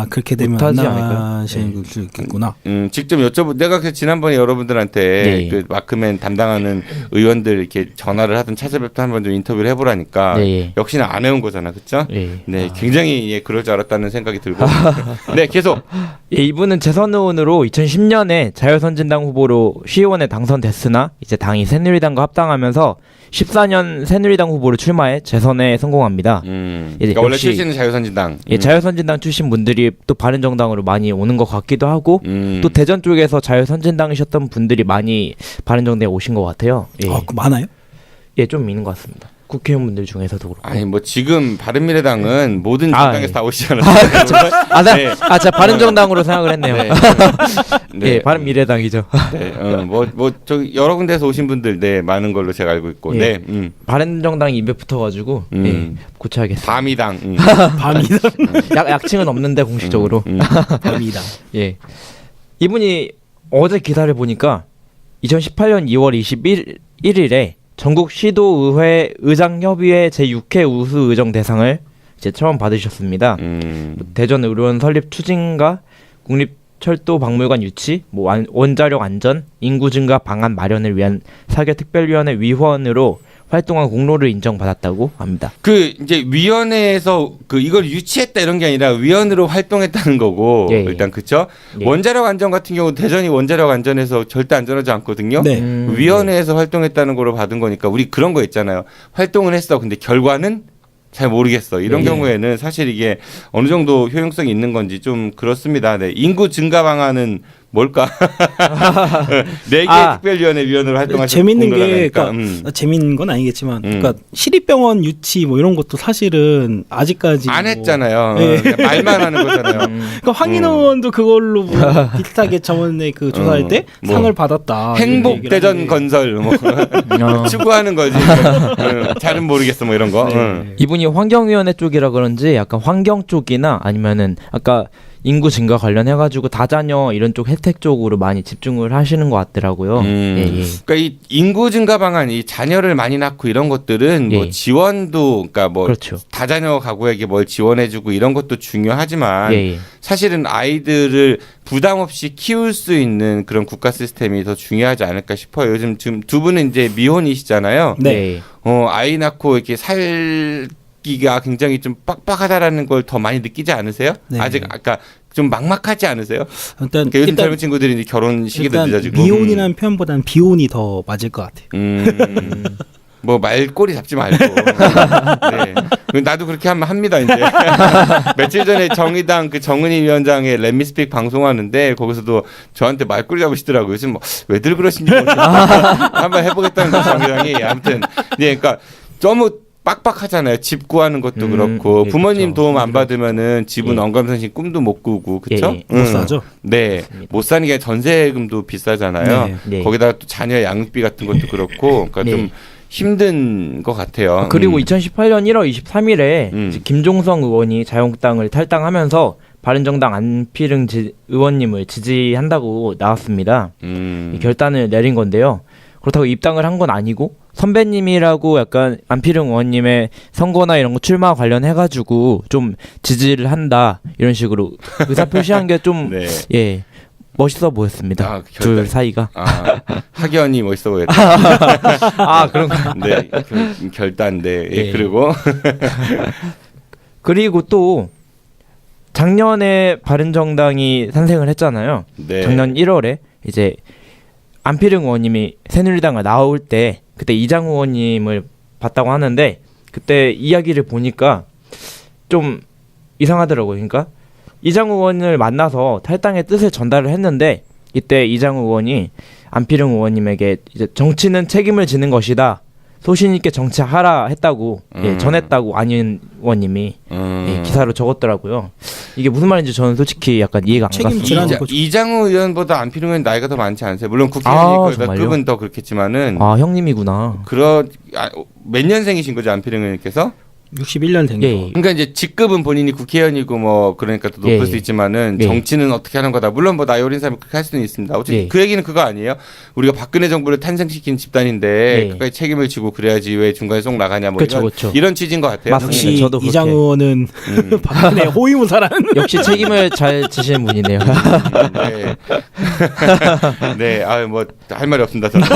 그렇게 되면 안 나가시는 수 있겠구나. 직접 내가 그 지난번에 여러분들한테 그 마크맨 담당하는 의원들 이렇게 전화를 하든 찾아뵙든 한번 좀 인터뷰를 해보라니까 역시나 안 해온 거잖아, 그렇죠? 네, 굉장히 그럴 줄 알았다는 생각이 들고. 네, 계속. 이분은 재선 의원으로 2010년에 자유선진당 후보로 시의원에 당선됐으나 이제 당이 새누리당과 합당하면서 14년 새누리당 후보로 출마해 재선에 성공합니다. 그러니까 원래 출신은 자유선진당. 자유선진당 출신 분들이 또 바른정당으로 많이 오는 것 같기도 하고 또 대전 쪽에서 자유선진당이셨던 분들이 많이 바른정당에 오신 것 같아요. 많아요? 좀 있는 것 같습니다. 국회의원분들 중에서도 그렇고. 아니 뭐 지금 바른미래당은 모든 정당에서 다 오시잖아요. 제가 바른정당으로 생각을 했네요. 네, 바른미래당이죠. 저 여러 군데에서 오신 분들 많은 걸로 제가 알고 있고. 바른정당이 입에 붙어가지고 고쳐야겠어요. 밤이당. 밤이당. 약칭은 없는데 공식적으로. 밤이당. 이분이 어제 기사를 보니까 2018년 2월 21일에 전국 시도의회 의장협의회 제6회 우수의정 대상을 이제 처음 받으셨습니다. 대전 의료원 설립 추진과 철도 박물관 유치, 뭐 원자력 안전, 인구 증가 방안 마련을 위한 사개 특별위원회 위원으로 활동한 공로를 인정받았다고 합니다. 그 이제 위원회에서 그 이걸 유치했다 이런 게 아니라 위원으로 활동했다는 거고 예, 예. 일단 그쵸? 예. 원자력 안전 같은 경우 대전이 원자력 안전에서 절대 안전하지 않거든요. 네. 위원회에서 활동했다는 거로 받은 거니까 우리 그런 거 있잖아요. 활동을 했어. 근데 결과는 잘 모르겠어. 이런 예. 경우에는 사실 이게 어느 정도 효용성이 있는 건지 좀 그렇습니다. 네. 인구 증가 방안은 뭘까? 네 개의 특별위원회 위원으로 활동하셨고 재밌는 게 그러니까 재밌는 건 아니겠지만 그러니까 시립병원 유치 뭐 이런 것도 사실은 아직까지 안 뭐 했잖아요. 네. 그냥 말만 하는 거잖아요. 그러니까 황인원도 그걸로 뭐 비슷하게 저번에 그 조사할 때 뭐 상을 받았다. 행복대전 건설 뭐 추구하는 거지. 잘은 모르겠어 뭐 이런 거. 네. 이분이 환경위원회 쪽이라 그런지 약간 환경 쪽이나 아니면은 아까 인구 증가 관련해가지고 다자녀 이런 쪽 혜택 쪽으로 많이 집중을 하시는 것 같더라고요. 예, 예. 그러니까 이 인구 증가 방안, 이 자녀를 많이 낳고 이런 것들은 예. 뭐 지원도, 그러니까 뭐 그렇죠. 다자녀 가구에게 뭘 지원해주고 이런 것도 중요하지만 예, 예. 사실은 아이들을 부담 없이 키울 수 있는 그런 국가 시스템이 더 중요하지 않을까 싶어요. 요즘 지금 두 분은 이제 미혼이시잖아요. 네. 아이 낳고 이렇게 살기가 굉장히 좀 빡빡하다라는 걸 더 많이 느끼지 않으세요? 네. 아직 아까 좀 막막하지 않으세요? 일단 그러니까 요즘 젊은 친구들이 이제 결혼 시기도 일단 늦어지고 미혼이라는 표현보다는 비혼이 더 맞을 것 같아요. 뭐 말꼬리 잡지 말고. 네. 나도 그렇게 하면 합니다 이제. 며칠 전에 정의당 그 정은희 위원장의 렛미스픽 방송하는데 거기서도 저한테 말꼬리 잡으시더라고요. 요즘 뭐 왜들 그러신지 모르겠어요. 한번 해보겠다는 거 정의당이. 아무튼 네, 그러니까 너무 빡빡하잖아요. 집 구하는 것도 그렇고 예, 부모님 그렇죠. 도움 안 받으면은 집은 예. 언감선신 꿈도 못 꾸고 그렇죠? 예, 못 사죠. 네, 못 사는 게 전세금도 비싸잖아요. 네. 거기다가 또 자녀 양육비 같은 것도 그렇고, 그러니까 네. 좀 힘든 것 같아요. 그리고 2018년 1월 23일에 이제 김종성 의원이 자유한국당을 탈당하면서 바른정당 안피릉 의원님을 지지한다고 나왔습니다. 이 결단을 내린 건데요. 그렇다고 입당을 한 건 아니고 선배님이라고 약간 안피릉 의원님의 선거나 이런 거 출마 관련해가지고 좀 지지를 한다 이런 식으로 의사 표시한 게 좀 네. 예. 멋있어 보였습니다. 둘 사이가. 학연이 멋있어 보였다. 그런가. 네, 결단데. 예, 네. 그리고 또 작년에 바른정당이 탄생을 했잖아요. 네. 작년 1월에 이제 안피릉 의원님이 새누리당을 나올 때 그때 이장우 의원님을 봤다고 하는데 그때 이야기를 보니까 좀 이상하더라고요. 그러니까 이장우 의원을 만나서 탈당의 뜻을 전달을 했는데 이때 이장우 의원이 안피릉 의원님에게 이제 정치는 책임을 지는 것이다. 소신 있게 정치하라 했다고 예, 전했다고 안인 의원님이 예, 기사로 적었더라고요. 이게 무슨 말인지 저는 솔직히 약간 이해가 안 갔습니다. 이장우 의원보다 안피릉 의원 나이가 더 많지 않으세요? 물론 국회의원이니까 급은 더 그렇겠지만은. 형님이구나. 몇 년생이신 거죠, 안피릉 의원님께서? 61년 된 거. 그러니까 이제 직급은 본인이 국회의원이고 뭐 그러니까 더 높을 수 있지만은 정치는 어떻게 하는 거다. 물론 뭐 나이 어린 사람이 그렇게 할 수는 있습니다. 어차피 그 얘기는 그거 아니에요. 우리가 박근혜 정부를 탄생시킨 집단인데 끝까지 책임을 지고 그래야지 왜 중간에 쏙 나가냐 뭐 이런 취지인 것 같아요. 역시 이장 의원은 박근혜 호위무사라는. 역시 책임을 잘 지시는 분이네요. 네, 뭐 할 말이 없습니다. 저는.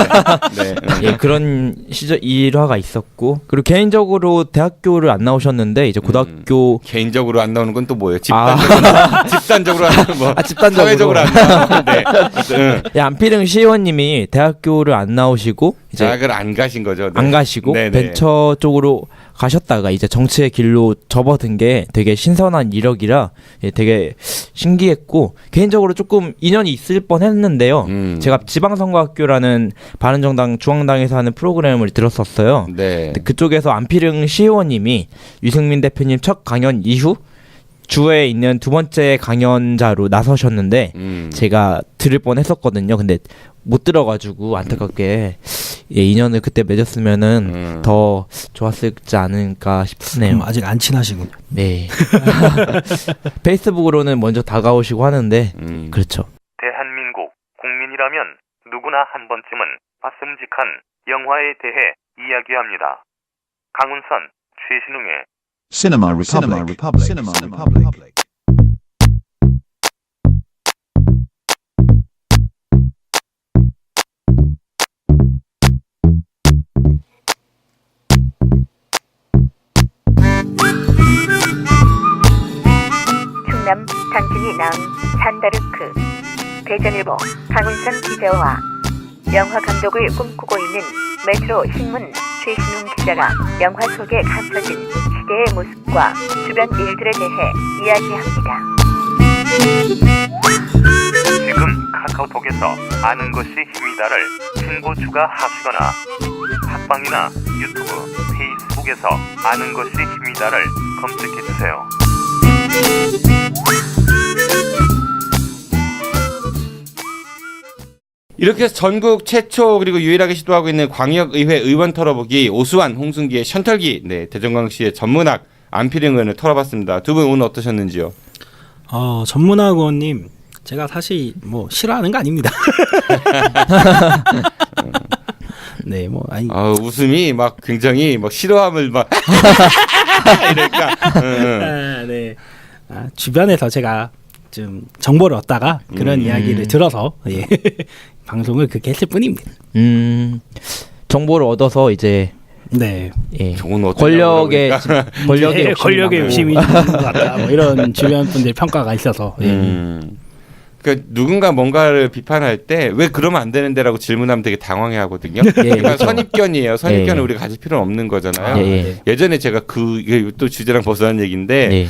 네. 예, 그런 시절 일화가 있었고 그리고 개인적으로 대학교를 안 나오셨는데 이제 고등학교 개인적으로 안 나오는 건 또 뭐예요? 집단적으로 안 나오는 집단적으로 사회적으로 안 나오는. 네. 예, 안피릉 시의원님이 대학교를 안 나오시고 이제 대학을 안 가신 거죠. 네. 안 가시고 네네. 벤처 쪽으로 가셨다가 이제 정치의 길로 접어든 게 되게 신선한 이력이라 예, 되게 신기했고 개인적으로 조금 인연이 있을 뻔했는데요. 제가 지방선거학교라는 바른정당 중앙당에서 하는 프로그램을 들었었어요. 네. 그쪽에서 안피릉 시의원님이 유승민 대표님 첫 강연 이후 주에 있는 두 번째 강연자로 나서셨는데 제가 들을 뻔했었거든요. 근데 못 들어가지고 안타깝게 예, 인연을 그때 맺었으면은 더 좋았을지 않을까 싶네요. 아직 안 친하시군요. 네. 페이스북으로는 먼저 다가오시고 하는데 그렇죠. 대한민국 국민이라면 누구나 한 번쯤은 봤음직한 영화에 대해 이야기합니다. 강훈선, 최신웅의 Cinema Republic. 강남 당진이 낳은 산다르크, 대전일보 강훈선 기자와 영화 감독을 꿈꾸고 있는 메트로 신문 최신웅 기자가 영화 속에 감춰진 시대의 모습과 주변 일들에 대해 이야기합니다. 지금 카카오톡에서 아는 것이 힘이다를 친구 추가하시거나 팟빵이나 유튜브, 페이스북에서 아는 것이 힘이다를 검색해주세요. 이렇게 해서 전국 최초 그리고 유일하게 시도하고 있는 광역의회 의원 털어보기 오수환, 홍순기의 션털기, 네, 대전광시의 전문학 안필영 의원을 털어봤습니다. 두 분 오늘 어떠셨는지요? 전문학 의원님, 제가 사실 뭐 싫어하는 거 아닙니다. 네, 뭐 아니. 웃음이 막 굉장히 막 싫어함을 막 이러니까. 네. 주변에서 제가 좀 정보를 얻다가 그런 이야기를 들어서 예. 방송을 그렇게 했을 뿐입니다. 정보를 얻어서 이제 네. 예. 권력에 욕심이 있는 것 같다. 뭐 이런 주변 분들 평가가 있어서. 그러니까 누군가 뭔가를 비판할 때 왜 그러면 안 되는데라고 질문하면 되게 당황해하거든요. 그러니까 그렇죠. 선입견이에요. 선입견을 우리가 가질 필요는 없는 거잖아요. 예전에 제가 이게 또 주제랑 벗어난 얘기인데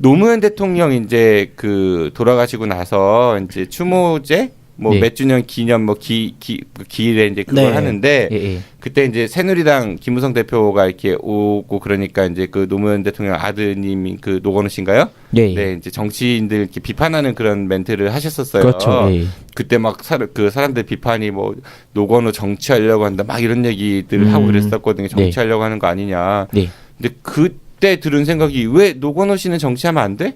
노무현 대통령 이제 그 돌아가시고 나서 이제 추모제 뭐 몇 주년 기념 뭐 기일에 이제 그걸 하는데 그때 이제 새누리당 김무성 대표가 이렇게 오고 그러니까 이제 그 노무현 대통령 아드님이 그 노건우 씨인가요? 네, 이제 정치인들 이렇게 비판하는 그런 멘트를 하셨었어요. 그렇죠. 그때 막 그 사람들 비판이 뭐 노건우 정치하려고 한다 막 이런 얘기들을 하고 그랬었거든요. 정치하려고 하는 거 아니냐. 근데 그때 들은 생각이 왜 노건우 씨는 정치하면 안 돼?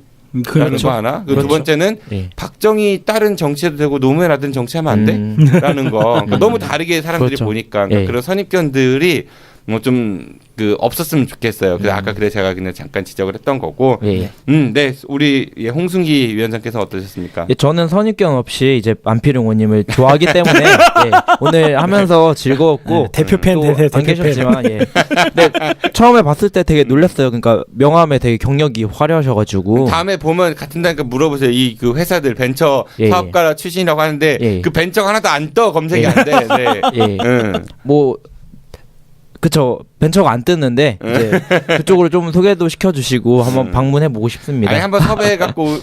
라는 거 하나. 두 번째는 박정희 딸은 정치해도 되고 노무현 아들은 정치하면 안 돼? 라는 거. 그러니까 너무 다르게 사람들이 보니까 그러니까 그런 선입견들이 뭐 좀 그 없었으면 좋겠어요. 그래서 아까 그래 제가 그냥 잠깐 지적을 했던 거고. 네, 우리 홍순기 위원장께서 어떠셨습니까? 저는 선입견 없이 이제 안필용 의원님을 좋아하기 때문에 오늘 하면서 즐거웠고 대표 팬 되세요. 안 계셨지만 근데 처음에 봤을 때 되게 놀랐어요. 그러니까 명함에 되게 경력이 화려하셔가지고 다음에 보면 같은 다니까 물어보세요. 이 그 회사들 벤처 사업가 출신이라고 하는데 그 벤처가 하나도 안 떠 검색이 안 돼. 뭐 그쵸. 벤처가 안 뜨는데 이제 그쪽으로 좀 소개도 시켜주시고 한번 방문해 보고 싶습니다. 아니 한번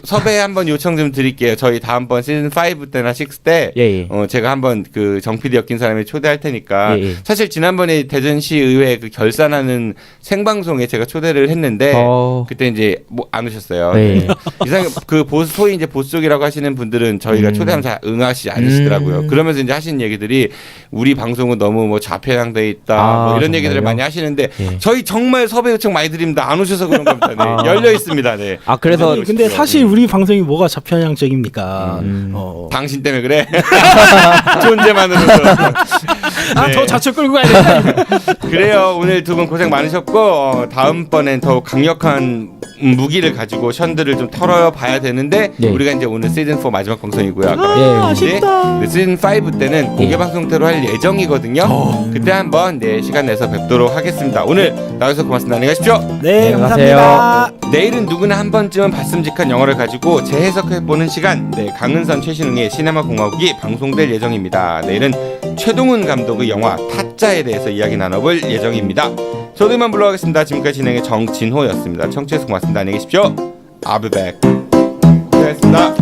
섭외 한번 요청 좀 드릴게요. 저희 다음번 시즌 5 때나 6 때 제가 한번 그 정 PD 엮인 사람이 초대할 테니까 사실 지난번에 대전시 의회 그 결산하는 생방송에 제가 초대를 했는데 그때 이제 뭐 안 오셨어요. 이상 그 보수 소위 이제 보수 쪽이라고 하시는 분들은 저희가 초대하면 잘 응하시지 않으시더라고요. 그러면서 이제 하시는 얘기들이 우리 방송은 너무 뭐 좌편향돼 있다 뭐 이런 정말요? 얘기들을 많이 하시는데 저희 정말 섭외 요청 많이 드립니다. 안 오셔서 그런 겁니다. 열려 있습니다. 네. 그래서 근데 사실 우리 방송이 뭐가 좌편향적입니까? 당신 때문에 그래. 존재만으로도. 더 좌측 끌고 가야 돼. 그래요. 오늘 두 분 고생 많으셨고 다음번엔 더 강력한 무기를 가지고 션들을 좀 털어봐야 되는데 우리가 이제 오늘 시즌 4 마지막 방송이고요. 아쉽다. 시즌 5 때는 공개 방송대로 할 예정이거든요. 그때 한번 시간 내서 뵙도록 하겠습니다. 오늘 나와주셔서 고맙습니다. 안녕히 가십시오. 네, 감사합니다. 내일은 누구나 한 번쯤은 봤음직한 영화를 가지고 재해석해보는 시간 강은선 최신웅의 시네마 공화국이 방송될 예정입니다. 내일은 최동훈 감독의 영화 타짜에 대해서 이야기 나눠볼 예정입니다. 저도 이만 물러가겠습니다. 지금까지 진행의 정진호였습니다. 청취해서 고맙습니다. 안녕히 계십시오. I'll be back. 고생하셨습니다.